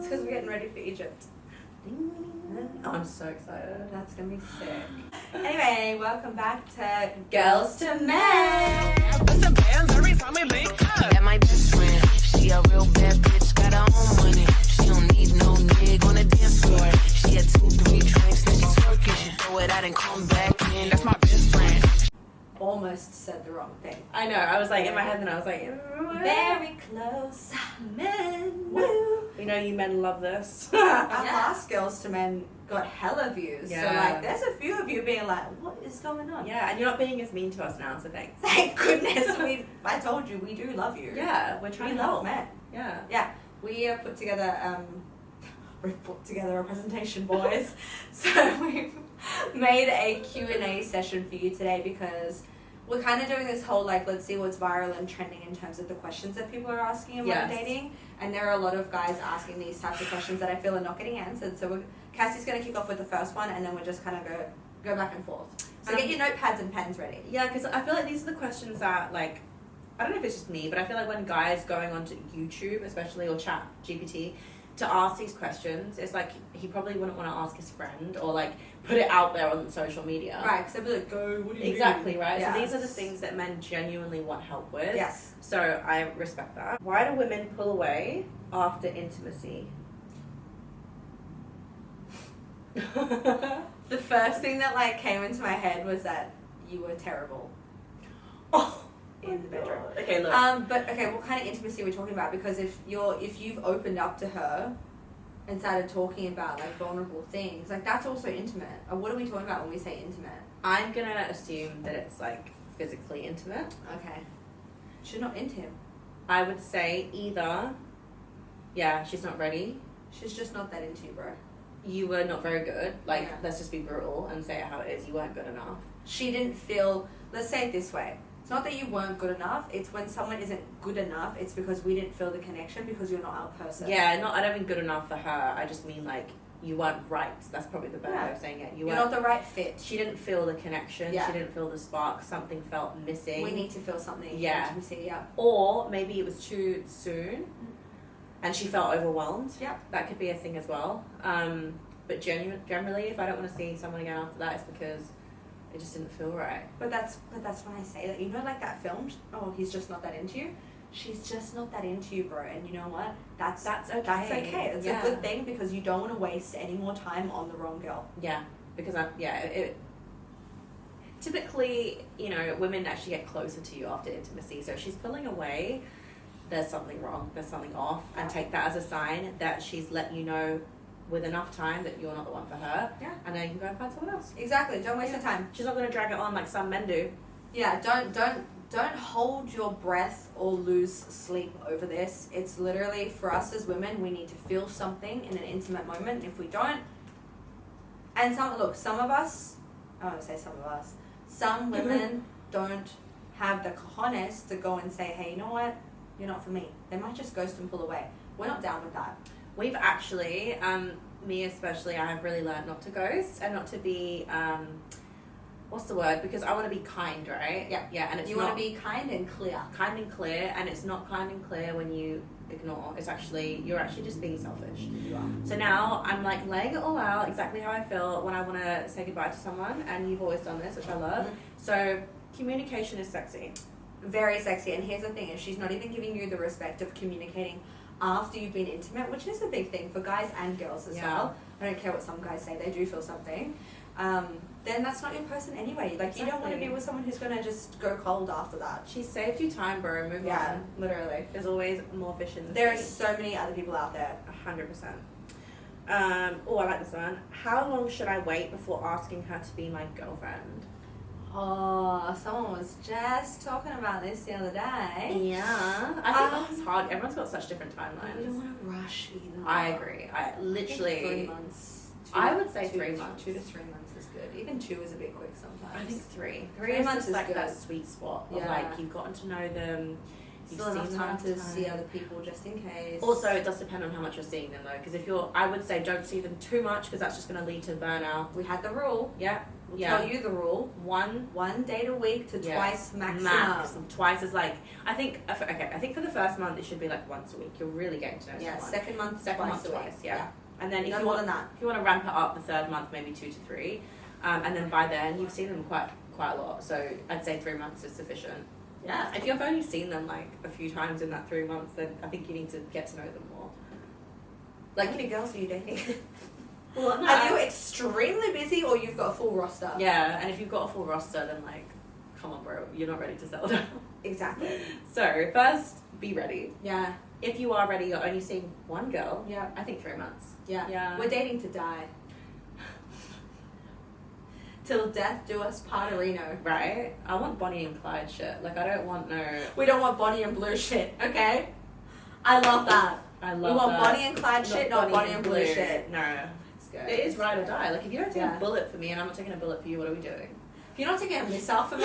It's because we're getting ready for Egypt. Oh, I'm so excited. That's gonna be sick. Anyway, welcome back to Girls to Men. Put the bands every time we link up. That my best friend. She a real bad bitch, got her own money. She don't need no nigga on the dance floor. She had 2-3 drinks, then she twerking. She throw it out and come back in. That's my best friend. almost said the wrong thing. I know. I was like in my head, and I was like, very close men. Woo. You know, you men love this. Our last Girls to Men got hella views. Yeah. So like, there's a few of you being like, what is going on? Yeah, and you're not being as mean to us now, so thanks. Thank goodness. I told you, we do love you. Yeah, we're trying we to love help. men. Yeah. Yeah. We put together a presentation, boys. So we've made a Q&A session for you today because we're kind of doing this whole, like, let's see what's viral and trending in terms of the questions that people are asking about dating. And there are a lot of guys asking these types of questions that I feel are not getting answered. So Cassie's going to kick off with the first one, and then we'll just kind of go back and forth. So get your notepads and pens ready. Yeah, because I feel like these are the questions that, like, I don't know if it's just me, but I feel like when guys going onto YouTube, especially, or chat GPT, to ask these questions, it's like he probably wouldn't want to ask his friend or like put it out there on social media. Right, because they'd be like, go, what do you Exactly, mean? right? Yes. So these are the things that men genuinely want help with. Yes. So I respect that. Why do women pull away after intimacy? The first thing that like came into my head was that you were terrible. Oh. In the bedroom. Okay, look. But okay, what kind of intimacy are we talking about? Because if you've opened up to her and started talking about like vulnerable things, like that's also intimate. What are we talking about when we say intimate? I'm gonna assume that it's like physically intimate. Okay. She's not into him. I would say either, yeah, she's not ready. She's just not that into you, bro. You were not very good. Like, Yeah. let's just be brutal and say it how it is. You weren't good enough. She didn't feel. Let's say it this way. It's not that you weren't good enough. It's when someone isn't good enough, it's because we didn't feel the connection because you're not our person. Yeah, I don't mean good enough for her. I just mean like you weren't right. That's probably the better way of saying it. You're not the right fit. She didn't feel the connection. Yeah. She didn't feel the spark. Something felt missing. We need to feel something. Yeah. Intimacy, yeah. Or maybe it was too soon, and she felt overwhelmed. Yeah. That could be a thing as well. But generally, if I don't want to see someone again after that, it's because it just didn't feel right. But that's when I say that, you know, like that film, oh, he's just not that into you. She's just not that into you, bro. And you know what? That's okay. That's okay. It's a good thing because you don't want to waste any more time on the wrong girl. Yeah, because typically, you know, women actually get closer to you after intimacy. So if she's pulling away, there's something wrong. There's something off, and take that as a sign that she's let you know with enough time that you're not the one for her. Yeah. And then you can go and find someone else. Exactly. Don't waste your time. She's not going to drag it on like some men do. Yeah. Don't hold your breath or lose sleep over this. It's literally, for us as women, we need to feel something in an intimate moment. If we don't, and some of us, I want to say some of us, some women don't have the cojones to go and say, hey, you know what? You're not for me. They might just ghost and pull away. We're not down with that. We've actually, me especially, I have really learned not to ghost and not to be, what's the word? Because I want to be kind, right? Yeah. Yeah, and it's you want to be kind and clear. Kind and clear, and it's not kind and clear when you ignore. It's actually, you're actually just being selfish. You are. So now I'm like laying it all out, exactly how I feel when I want to say goodbye to someone, and you've always done this, which I love. Mm-hmm. So communication is sexy. Very sexy. And here's the thing, if she's not even giving you the respect of communicating after you've been intimate, which is a big thing for guys and girls as well. I don't care what some guys say, they do feel something. Then that's not your person anyway. Like, you don't want to be with someone who's going to just go cold after that. She saved you time, bro. Move on. Literally. There's always more fish in the sea. There are so many other people out there. 100%. Oh, I like this one. How long should I wait before asking her to be my girlfriend? Oh, someone was just talking about this the other day. Yeah. I think that's hard. Everyone's got such different timelines. You don't want to rush either. I agree. I literally... 3 months. I would say 3 months. 2 to 3 months is good. Even 2 is a bit quick sometimes. I think 3. 3 months is is like good. that sweet spot of Yeah. like you've gotten to know them. You've Still enough seen time them to see other people just in case. Also, it does depend on how much you're seeing them though, because if you're, I would say don't see them too much because that's just going to lead to burnout. We had the rule. Yeah. We'll tell you the rule. One date a week to twice maximum. Max. Twice is like, I think for the first month it should be like once a week. You're really getting to know someone. Second month twice. Yeah. And then if no you more want, than that. if you want to ramp it up the third month, maybe 2 to 3. And then by then you've seen them quite a lot. So I'd say 3 months is sufficient. Yeah. If you've only seen them like a few times in that 3 months, then I think you need to get to know them more. Like, how many girls are you dating? Well, no, are you extremely busy or you've got a full roster? Yeah, and if you've got a full roster, then like, come on, bro, you're not ready to settle down. Exactly. So first, be ready. Yeah. If you are ready, you're only seeing one girl. Yeah. I think 3 months. Yeah. We're dating to die. Till death do us parterino. Right? I want Bonnie and Clyde shit. Like, I don't want no... We don't want Bonnie and Blue shit, okay? I love that. I love that. We want that. Bonnie and Clyde shit, not Bonnie and Blue shit. No. Let's go. It is ride or die. Like, if you don't take a bullet for me and I'm not taking a bullet for you, what are we doing? If you're not taking a missile for me,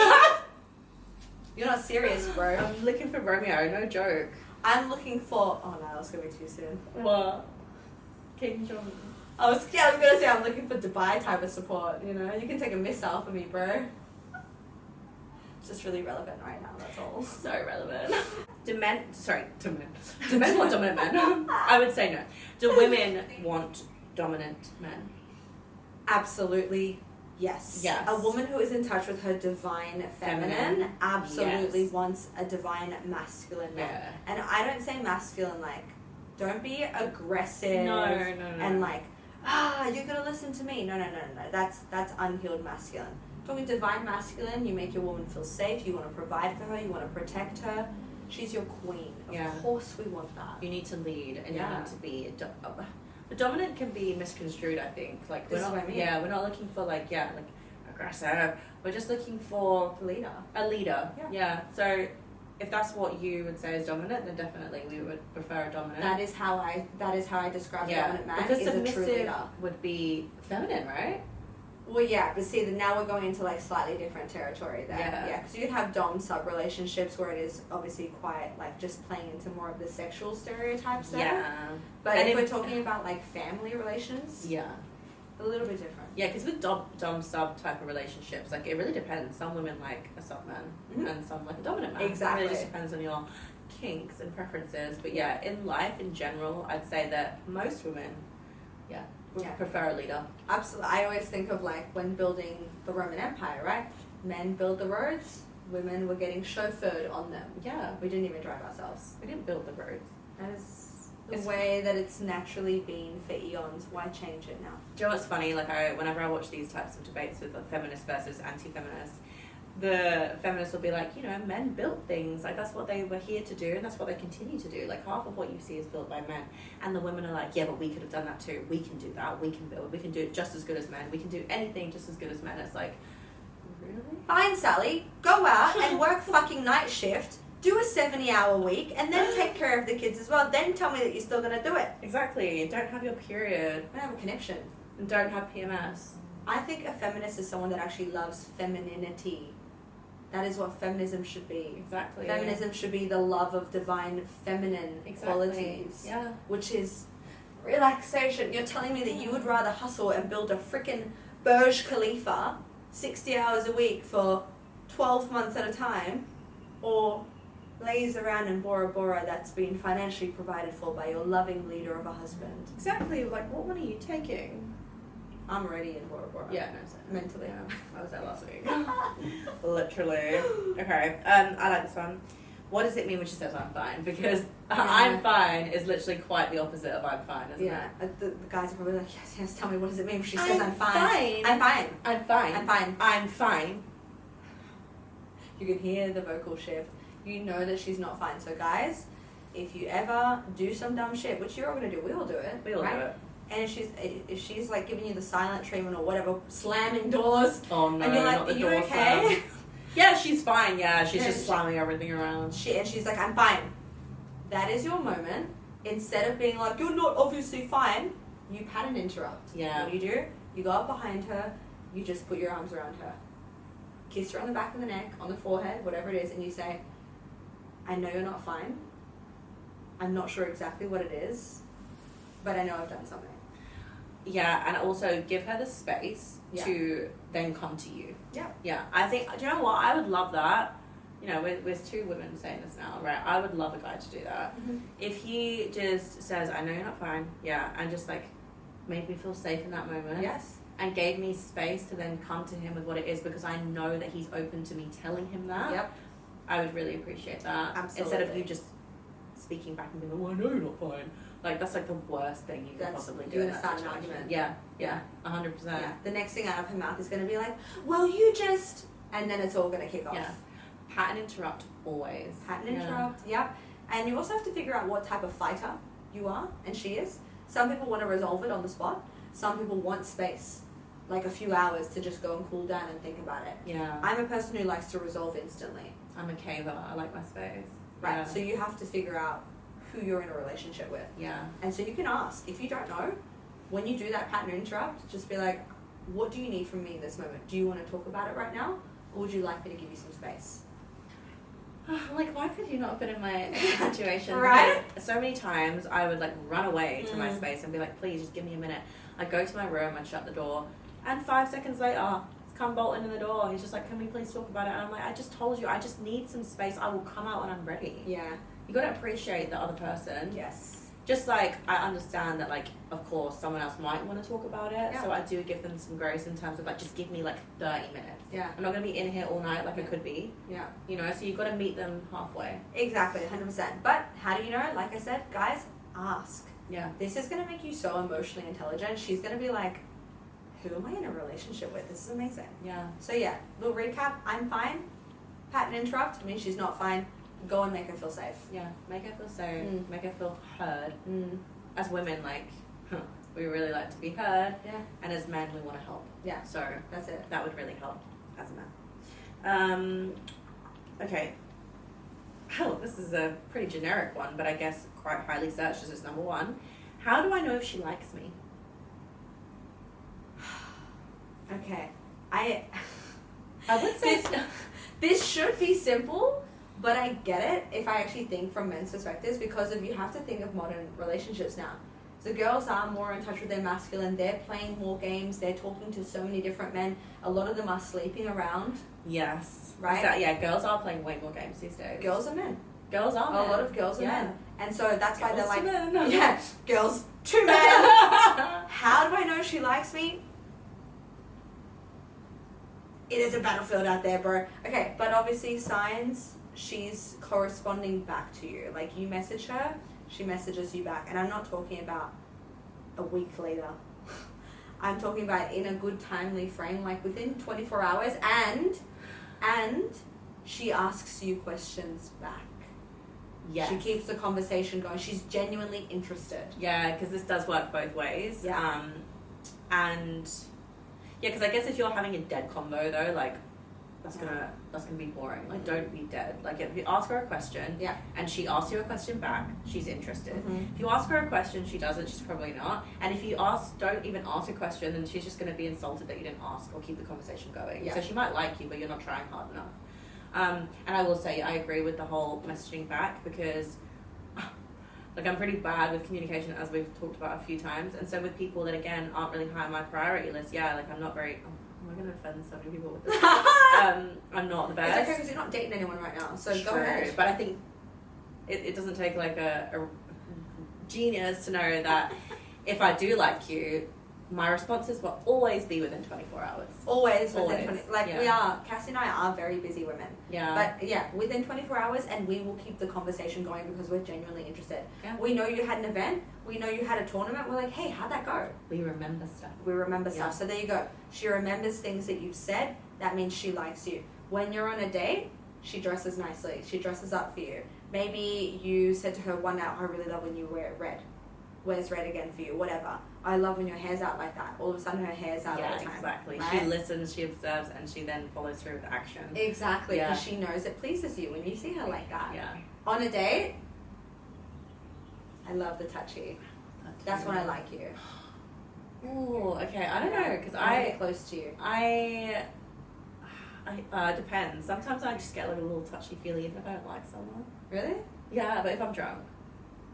you're not serious, bro. I'm looking for Romeo, no joke. I'm looking for... Oh no, that's gonna be too soon. What? King John. I was gonna say I'm looking for Dubai type of support, you know? You can take a missile for me, bro. It's just really relevant right now, that's all. So relevant. Do men want dominant men? I would say no. Do women want dominant men? Absolutely yes. Yes. A woman who is in touch with her divine feminine absolutely Yes. wants a divine masculine man. Yeah. And I don't say masculine like, don't be aggressive No. and like, you're gonna listen to me. No. That's unhealed masculine. Talking divine masculine, you make your woman feel safe, you want to provide for her, you want to protect her. She's your queen. Of course we want that. You need to lead and you need to be but dominant can be misconstrued, I think. Like, This is what I mean. Yeah, we're not looking for like aggressive. We're just looking for The leader. a leader. Yeah. So if that's what you would say is dominant, then definitely we would prefer a dominant. That is how I describe a dominant man. Because is a true submissive leader. would be feminine, right? Well, yeah, but see, now we're going into like slightly different territory there. Yeah. Because you could have dom sub relationships where it is obviously quite like just playing into more of the sexual stereotypes there. Yeah. But And if we're talking about like family relations, Yeah. a little bit different. Yeah, because with dom sub type of relationships, like it really depends. Some women like a sub man and some like a dominant man. Exactly. It really just depends on your kinks and preferences. But yeah, in life in general, I'd say that most women, would prefer a leader. Absolutely. I always think of like when building the Roman Empire, right? Men build the roads, women were getting chauffeured on them. Yeah. We didn't even drive ourselves. We didn't build the roads. That is the way that it's naturally been for eons. Why change it now? Do you know what's funny? Like whenever I watch these types of debates with like feminists versus anti-feminists, the feminists will be like, you know, men built things. Like that's what they were here to do, and that's what they continue to do. Like half of what you see is built by men, and the women are like, yeah, but we could have done that too. We can do that. We can build. We can do it just as good as men. We can do anything just as good as men. It's like, really? Fine, Sally. Go out and work fucking night shift. Do a 70-hour week, and then take care of the kids as well. Then tell me that you're still gonna do it. Exactly. Don't have your period. I don't have a connection. And don't have PMS. I think a feminist is someone that actually loves femininity. That is what feminism should be. Exactly. Feminism should be the love of divine feminine qualities. Yeah. Which is relaxation. You're telling me that you would rather hustle and build a freaking Burj Khalifa 60 hours a week for 12 months at a time, or lays around in Bora Bora that's been financially provided for by your loving leader of a husband. Exactly. Like, what one are you taking? I'm already in Bora Bora. Yeah, no, same. Mentally. Yeah, I was there last week. Literally. Okay. I like this one. What does it mean when she says I'm fine? Because I'm fine is literally quite the opposite of I'm fine, isn't it? The guys are probably like, yes, tell me what does it mean when she says I'm fine? fine. I'm fine. I'm fine. I'm fine. I'm fine. You can hear the vocal shift. You know that she's not fine. So guys, if you ever do some dumb shit, which you're all gonna do, we all do it. We all right? do it. And if she's like giving you the silent treatment or whatever, slamming doors, Oh no, and you're like, not the are you door okay? slam. Yeah, she's fine. Yeah, she's Yeah, just slamming everything around. And she's like, I'm fine. That is your moment. Instead of being like, you're not obviously fine, you pattern interrupt. Yeah. What do? You go up behind her, you just put your arms around her, kiss her on the back of the neck, on the forehead, whatever it is, and you say, I know you're not fine. I'm not sure exactly what it is, but I know I've done something. Yeah, and also give her the space Yeah. to then come to you. Yeah. Yeah, I think, do you know what? I would love that. You know, we're two women saying this now, right? I would love a guy to do that. Mm-hmm. If he just says, I know you're not fine, yeah, and just like made me feel safe in that moment. Yes. And gave me space to then come to him with what it is because I know that he's open to me telling him that. Yep. I would really appreciate that. Absolutely. Instead of you just speaking back and being like, oh, I know you're not fine. Like, that's like the worst thing you can possibly do. You're in gonna that start an situation. argument. Yeah, 100%. Yeah. The next thing out of her mouth is going to be like, well, you just... And then it's all going to kick off. Yeah. Pat and interrupt always. Pat and interrupt, yep. And you also have to figure out what type of fighter you are, and she is. Some people want to resolve it on the spot. Some people want space, like a few hours to just go and cool down and think about it. Yeah. I'm a person who likes to resolve instantly. I'm a caver. I like my space. Right, Yeah. so you have to figure out who you're in a relationship with. Yeah. And so you can ask. If you don't know, when you do that pat and interrupt, just be like, what do you need from me in this moment? Do you want to talk about it right now? Or would you like me to give you some space? Like, why could you not have been in my situation? Right? Because so many times I would like run away to my Mm. space and be like, please just give me a minute. I'd go to my room, I'd shut the door, and 5 seconds later, he's come bolting in the door. He's just like, can we please talk about it? And I'm like, I just told you, I just need some space. I will come out when I'm ready. Yeah. You gotta appreciate the other person. Yes. Just like, I understand that, like, of course, someone else might want to talk about it. Yeah. So I do give them some grace in terms of, like, just give me, like, 30 minutes. Yeah. I'm not going to be in here all night like Yeah. I could be. Yeah. You know, so you've got to meet them halfway. Exactly, 100%. But how do you know? Like I said, guys, ask. Yeah. This is going to make you so emotionally intelligent. She's going to be like, who am I in a relationship with? This is amazing. Yeah. So yeah, little recap. I'm fine. Pat and interrupt means she's not fine. Go and make her feel safe. Yeah. Make her feel safe. Mm. Make her feel heard. Mm. As women, like, we really like to be heard. Yeah. And as men, we want to help. Yeah. So That's it. that would really help as a man. Okay. Oh, this is a pretty generic one, but I guess quite highly searched as number one. How do I know if she likes me? Okay. I would say this should be simple, but I get it if I actually think from men's perspectives because of you have to think of modern relationships now. The girls are more in touch with their masculine. They're playing more games. They're talking to so many different men. A lot of them are sleeping around. Yes. Right? So, yeah, girls are playing way more games these days. Girls are men. Girls are men. A lot of girls are men. And so that's why they're like, men. yeah, girls, 2 men. How do I know she likes me? It is a battlefield out there, bro. Okay, but obviously signs, she's corresponding back to you. Like you message her, she messages you back. And I'm not talking about a week later. I'm talking about in a good timely frame, like within 24 hours, and she asks you questions back. Yes. She keeps the conversation going. She's genuinely interested. Yeah, because this does work both ways. Yeah. And yeah, because I guess if you're having a dead combo though, like that's gonna be boring. Like don't be dead. Like if you ask her a question, Yeah. and she asks you a question back, she's interested. Mhm. If you ask her a question, she doesn't. She's probably not. And if you don't even ask a question, then she's just gonna be insulted that you didn't ask or keep the conversation going. Yeah. So she might like you, but you're not trying hard enough. And I will say I agree with the whole messaging back because like I'm pretty bad with communication as we've talked about a few times, and so with people that again aren't really high on my priority list, yeah, like I'm not very am I gonna offend so many people with this? I'm not the best. It's okay because you're not dating anyone right now, so go True, ahead. but I think it doesn't take like a genius to know that if I do like you, my responses will always be within 24 hours. Always within Always, 20. Like yeah. we are, Cassie and I are very busy women. Yeah. But yeah, within 24 hours, and we will keep the conversation going because we're genuinely interested. Yeah. We know you had an event. We know you had a tournament. We're like, hey, how'd that go? we remember stuff. We remember Yeah. stuff. So there you go. She remembers things that you've said. That means she likes you. When you're on a date, she dresses nicely. She dresses up for you. Maybe you said to her one night, I really love when you wear red. Wears red again for you, whatever. I love when your hair's out like that. All of a sudden her hair's out all the time. Exactly. Right? She listens, she observes, and she then follows through with action. Exactly, Yeah. because she knows it pleases you when you see her like that. Yeah. On a date, I love the touchy. That's when I like you. Ooh, okay. I don't know, because I get close to you. I depends. Sometimes I just get like a little touchy feely if I don't like someone. Really? Yeah, but if I'm drunk.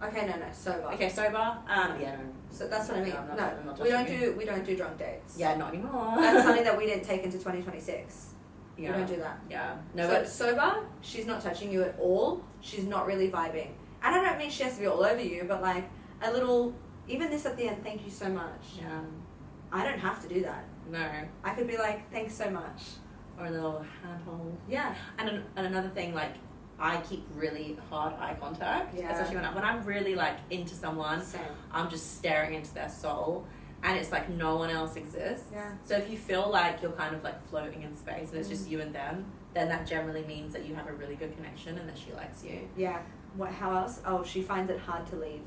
Okay, no, sober. Okay, sober. Yeah, no. So that's what I mean. I'm not we touching you. don't do drunk dates. Yeah, not anymore. That's something that we didn't take into 2026. Yeah. We don't do that. Yeah. No, so but sober, she's not touching you at all. She's not really vibing. And I don't mean she has to be all over you, but like a little, even this at the end, thank you so much. yeah. I don't have to do that. No. I could be like, thanks so much. Or a little handhold. Yeah. And another thing, like, I keep really hard eye contact. Yeah. Especially when I'm really like into someone. Same. I'm just staring into their soul. And it's like no one else exists. Yeah. So if you feel like you're kind of like floating in space and it's just you and them, then that generally means that you have a really good connection and that she likes you. Yeah. What? How else? Oh, she finds it hard to leave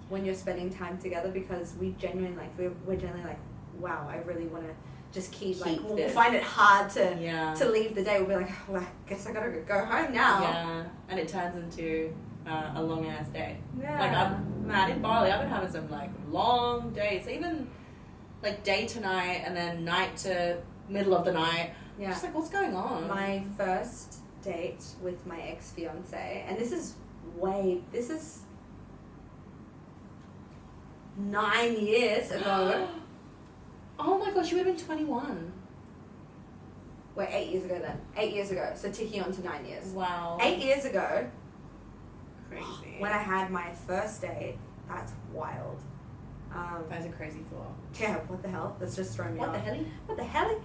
when you're spending time together because we genuinely like we're generally like, wow, I really want to just keep like we'll find it hard to leave the day. We'll be like, well, I guess I gotta go home now. Yeah. And it turns into a long ass day. Yeah. Like in Bali, I've been having some like long days, even like day to night and then night to middle of the night. Yeah. Just like, what's going on? My first date with my ex-fiance, and this is 9 years ago. Oh my gosh, you would have been 21. We're 8 years ago then. 8 years ago. So ticking on to 9 years. Wow. 8 years ago, Crazy. when I had my first date, that's wild. That's a crazy thought. Yeah, what the hell? That's just throwing me off. What the hell? What the hell?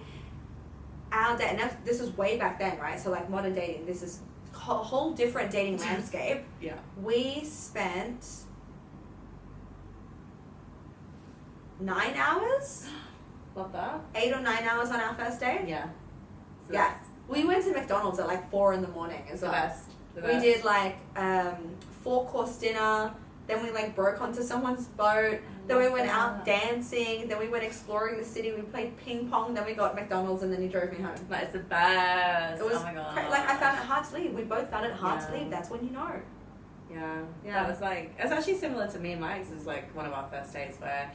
Our date, and this was way back then, right? So like modern dating, this is a whole different dating landscape. Yeah. We spent 9 hours? Love that. 8 or 9 hours on our first date? Yeah. Yeah. We went to McDonald's at like 4 in the morning as The well. best. We did like 4-course dinner, then we like broke onto someone's boat, then we went out dancing, then we went exploring the city, we played ping pong, then we got McDonald's and then he drove me home. That is the best. It was oh my god. like I found it hard to leave. We both found it hard to leave. That's when you know. Yeah. Yeah. That was like, it's actually similar to me and my ex. Is like one of our first dates where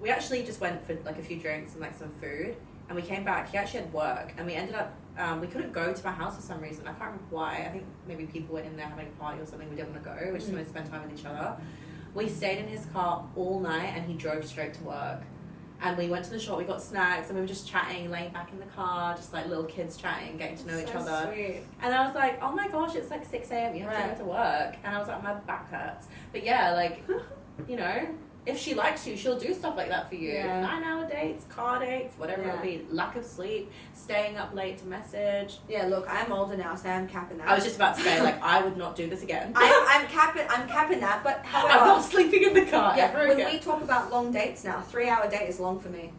we actually just went for like a few drinks and like some food, and we came back. He actually had work, and we ended up we couldn't go to my house for some reason. I can't remember why. I think maybe people were in there having a party or something. We didn't want to go. We just wanted to spend time with each other. We stayed in his car all night, and he drove straight to work. And we went to the shop. We got snacks, and we were just chatting, laying back in the car, just like little kids chatting, getting to know each other. Sweet. And I was like, oh my gosh, it's like 6 a.m. You have to go to work. And I was like, my back hurts. But yeah, like, you know, if she likes you, she'll do stuff like that for you. Yeah. 9-hour dates, car dates, whatever it'll be. Lack of sleep, staying up late to message. Yeah, look, I'm older now, so I'm capping that. I was just about to say, like, I would not do this again. I'm capping that, but however, I'm not sleeping in the car ever when again. we talk about long dates now, 3-hour date is long for me.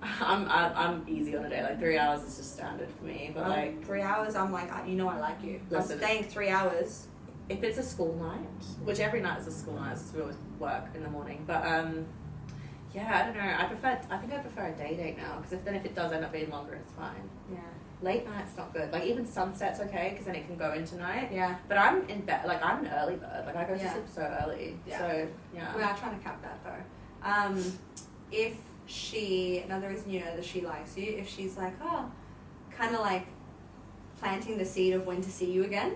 I'm easy on a day. Like 3 hours is just standard for me. But like 3 hours, I'm like, you know, I like you. Listen. I'm staying 3 hours. if it's a school night, which every night is a school night, since we always work in the morning. But yeah, I don't know. I think I prefer a day date now, because if it does end up being longer, it's fine. Yeah. Late night's not good. Like even sunset's okay, because then it can go into night. Yeah. But I'm in bed. Like I'm an early bird. Like I go to Yeah. sleep so early. Yeah. So yeah. We are trying to cap that though. If she, another reason you know that she likes you, if she's like, oh, kind of like planting the seed of when to see you again.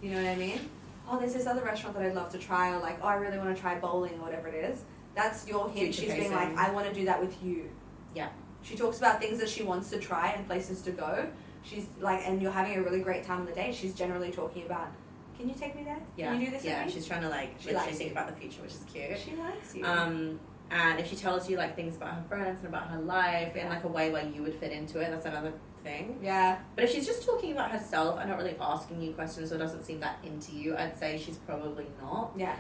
You know what I mean? Oh, there's this other restaurant that I'd love to try, or like, oh, I really want to try bowling, or whatever it is. That's your hint. She's being like, I want to do that with you. Yeah. She talks about things that she wants to try and places to go. She's like, and you're having a really great time on the day. She's generally talking about, can you take me there? Yeah. Can you do this Yeah. with me? She's trying to like She literally likes think you. about the future, which is cute. She likes you. And if she tells you like things about her friends and about her life in like a way where you would fit into it, that's another thing. Yeah. But if she's just talking about herself and not really asking you questions or doesn't seem that into you, I'd say she's probably not. Yeah.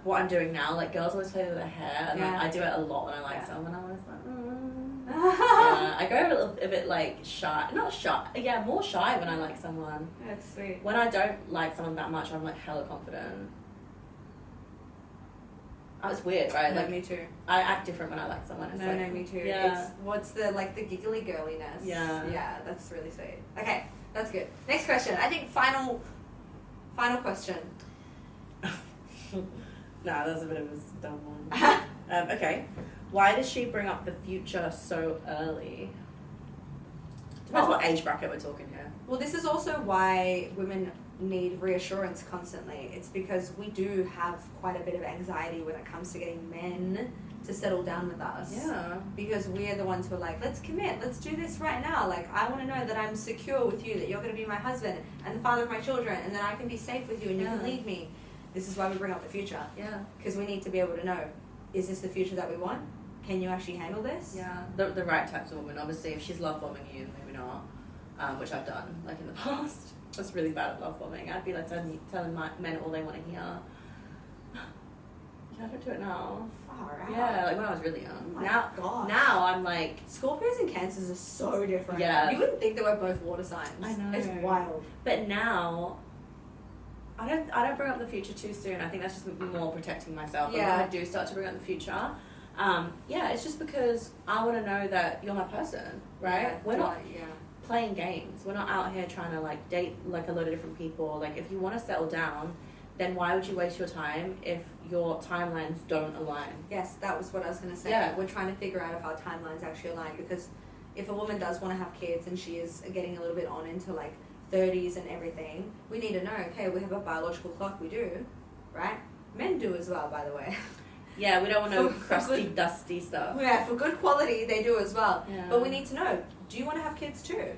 What I'm doing now, like girls always play with their hair, and like, Yeah. I do it a lot when I like Yeah. someone. I'm always like, yeah, I go a bit like shy, not shy, yeah, more shy when I like someone. That's sweet. When I don't like someone that much, I'm like hella confident. Oh, it's weird, right? No, Like me too. I act different when I like someone. It's No, like, no, me too. Yeah. It's what's the like the giggly girliness. Yeah. Yeah, that's really sweet. Okay, that's good. Next question. I think final question. Nah, that's a bit of a dumb one. Okay. Why does she bring up the future so early? Depends what age bracket we're talking here. Well, this is also why women need reassurance constantly. It's because we do have quite a bit of anxiety when it comes to getting men to settle down with us. Yeah. Because we're the ones who are like, let's commit, let's do this right now. Like, I want to know that I'm secure with you, that you're going to be my husband and the father of my children, and that I can be safe with you and you can lead me. This is why we bring up the future. Yeah. Because we need to be able to know, is this the future that we want? Can you actually handle this? Yeah. The right types of woman. Obviously, if she's love bombing you, maybe not. Which I've done, like in the past. I was really bad at love bombing. I'd be like telling my men all they want to hear. Yeah, I don't do it now. Far out. Yeah, like when I was really young. Oh my gosh. Now I'm like, Scorpios and Cancers are so different. Yeah. You wouldn't think that we're both water signs. I know. It's wild. but now I don't bring up the future too soon. I think that's just more protecting myself. And Yeah. when I do start to bring up the future, it's just because I want to know that you're my person, right? Yeah, We're not yeah. playing games. We're not out here trying to like date like a load of different people. Like if you want to settle down, then why would you waste your time if your timelines don't align? Yes, that was what I was going to say. Yeah. We're trying to figure out if our timelines actually align, because if a woman does want to have kids and she is getting a little bit on into like 30s and everything, we need to know, okay, we have a biological clock, we do, right? Men do as well, by the way. Yeah, we don't want no For crusty, good- dusty stuff. Yeah, for good quality, they do as well. Yeah. But we need to know, do you want to have kids too?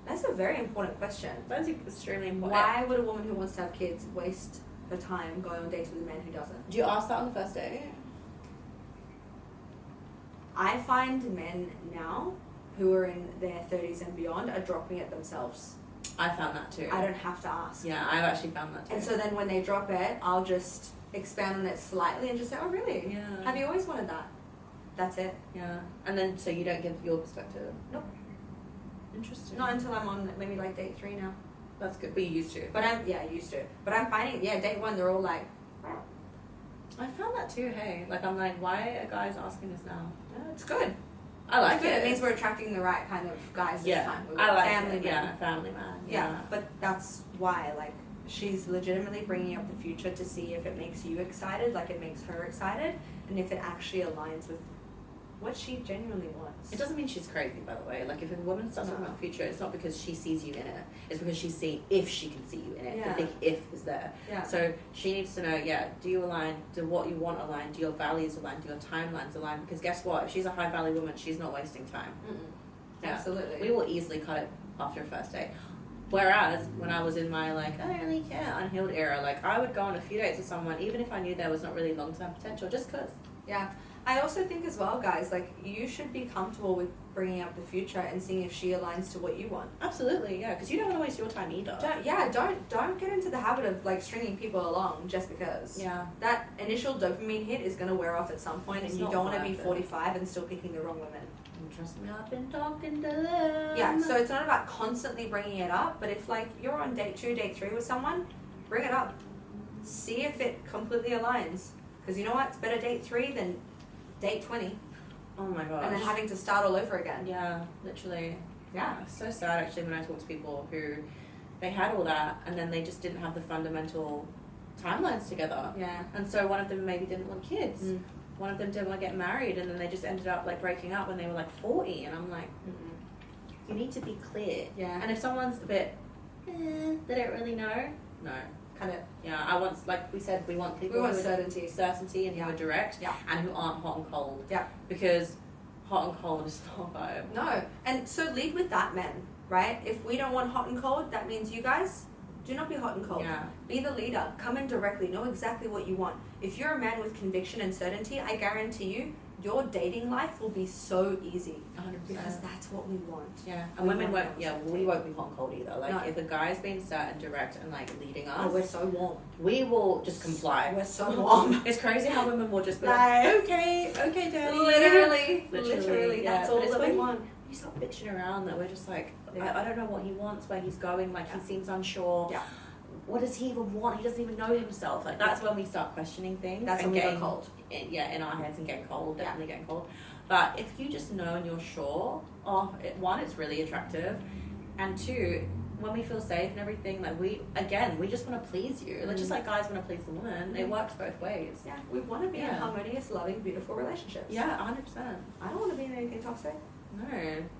That's a very important question. That's extremely important. Why would a woman who wants to have kids waste her time going on dates with a man who doesn't? Do you ask that on the first date? I find men now who are in their 30s and beyond are dropping it themselves. I found that too. I don't have to ask. Yeah, I've actually found that too. And so then when they drop it, I'll just expand on it slightly and just say, oh, really? Yeah. Have you always wanted that? That's it. Yeah. And then, so you don't give your perspective? Nope. Interesting. Not until I'm on maybe like date 3 now. That's good. But you used to. But used to. But I'm finding, date 1, they're all like, I found that too, hey. Like, I'm like, why are guys asking this now? it's good. I like It's good. it. It means we're attracting the right kind of guys this time. We're I like family it. men. Yeah, family man. Yeah, but that's why, like, she's legitimately bringing up the future to see if it makes you excited, like it makes her excited, and if it actually aligns with what she genuinely wants. It doesn't mean she's crazy, by the way. Like, if a woman starts talking about the future, it's not because she sees you in it. It's because she's seeing if she can see you in it. Yeah. The big if is there. Yeah. So she needs to know, do you align? Do what you want align? Do your values align? Do your timelines align? Because guess what? If she's a high value woman, she's not wasting time. Mm-mm. Yeah. Absolutely. We will easily cut it after a first date. Whereas when I was in my I don't really care unhealed era, I would go on a few dates with someone even if I knew there was not really long term potential, just cause. Yeah. I also think as well, guys, you should be comfortable with bringing up the future and seeing if she aligns to what you want. Absolutely, yeah, because you don't want to waste your time either. Don't get into the habit of stringing people along just because. Yeah. That initial dopamine hit is going to wear off at some point, It's and you not don't want to worth be it. 45 and still picking the wrong women. And trust me, I've been talking to them. Yeah, so it's not about constantly bringing it up, but if you're on date 2, date 3 with someone, bring it up. See if it completely aligns. Because you know what? It's better date 3 than date 20. Oh my gosh. And then having to start all over again. Yeah, literally. Yeah. It's so sad actually when I talk to people who they had all that and then they just didn't have the fundamental timelines together. Yeah. And so one of them maybe didn't want kids. Mm. One of them didn't want to get married and then they just ended up breaking up when they were 40 and I'm like, you need to be clear. Yeah. And if someone's a bit, they don't really know, no. Cut it. Yeah, I want, like we said, we want people We want who are certainty. and who are direct Yeah. and who aren't hot and cold. Yeah. Because hot and cold is not a vibe. No. And so lead with that, men, right? If we don't want hot and cold, that means you guys do not be hot and cold. Yeah. Be the leader. Come in directly. Know exactly what you want. If you're a man with conviction and certainty, I guarantee you, your dating life will be so easy. 100%. Because that's what we want. Yeah, and We women want won't. that Yeah, we won't be hot and cold either. No. If a guy's being set and direct and leading us, Oh, we're so warm. we will just comply. We're so warm. It's crazy how women will just be Like- okay, daddy. Literally, yeah. that's all But it's that we when want. we stop bitching around that we're just Yeah. I don't know what he wants, where he's going. He seems unsure. Yeah. What does he even want? He doesn't even know himself. That's when we start questioning things. That's and when we getting go cold. in our heads and getting cold. Yeah. Definitely getting cold. But if you just know and you're sure, one, it's really attractive, and two, when we feel safe and everything, we just want to please you. Just like guys want to please the woman, it works both ways. Yeah, we want to be in Yeah. harmonious, loving, beautiful relationships. Yeah, 100%. I don't want to be in anything toxic. No,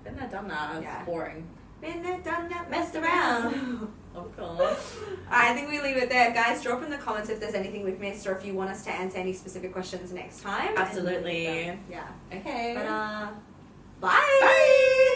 been there, done that. It's Yeah. boring. Been there, done that, messed around. Of course. I think we leave it there. Guys, drop in the comments if there's anything we've missed or if you want us to answer any specific questions next time. Absolutely. Yeah. Okay. But, bye! Bye!